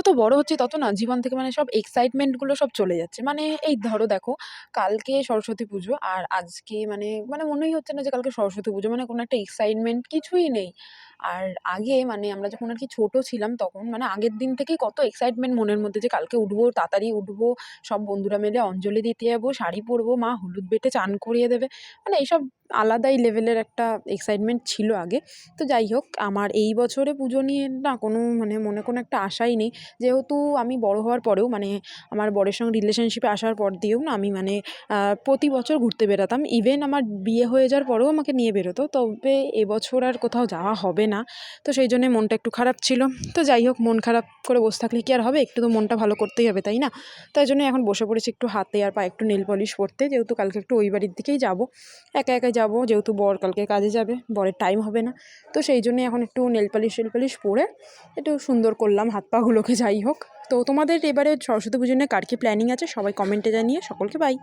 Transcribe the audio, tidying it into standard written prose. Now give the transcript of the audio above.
যত বড় হচ্ছি তত না জীবন থেকে মানে সব এক্সাইটমেন্টগুলো সব চলে যাচ্ছে। মানে এই ধরো দেখো, কালকে সরস্বতী পুজো আর আজকে মানে মনেই হচ্ছে না যে কালকে সরস্বতী পুজো। মানে কোনো একটা এক্সাইটমেন্ট কিছুই নেই। আর আগে মানে আমরা যখন আরকি ছোট ছিলাম তখন মানে আগের দিন থেকেই কত এক্সাইটমেন্ট মনের মধ্যে যে কালকে উঠবো, তাড়াতাড়ি উঠবো, সব বন্ধুরা মিলে অঞ্জলি দিতে যাবো, শাড়ি পরবো, মা হলুদ বেটে চান করিয়ে দেবে। মানে এইসব আলাদাই লেভেলের একটা এক্সাইটমেন্ট ছিল আগে। তো যাই হোক, আমার এই বছরে পুজো নিয়ে না কোনো মানে মনে কোনো একটা আশাই নেই। যেহেতু আমি বড় হওয়ার পরেও মানে আমার বরের সঙ্গে রিলেশনশিপে আসার পর দিয়েও না আমি মানে প্রতি বছর ঘুরতে বেরাতাম। ইভেন আমার বিয়ে হয়ে যাওয়ার পরেও আমাকে নিয়ে বেরোতো। তবে এবছর আর কোথাও যাওয়া হবে না। তো সেই জন্যে মনটা একটু খারাপ ছিল। তো যাই হোক, মন খারাপ করে বসে থাকলে কি আর হবে? একটু তো মনটা ভালো করতেই হবে, তাই না? তাই জন্য এখন বসে পড়েছি একটু হাতে আর পায়ে একটু নেল পলিশ করতে। যেহেতু কালকে একটু ওই বাড়ির দিকেই যাবো। একা একাই যাবো, যেহেতু বর কালকে কাজে যাবে, বরের টাইম হবে না। তো সেই জন্যই এখন একটু নেল পালিশ টেল পালিশ পরে একটু সুন্দর করলাম হাত পাগুলোকে। যাই হোক, তো তোমাদের এবারে সরস্বতী পুজো নিয়ে কার কী প্ল্যানিং আছে সবাই কমেন্টে জানিয়ে সকলকে বাই।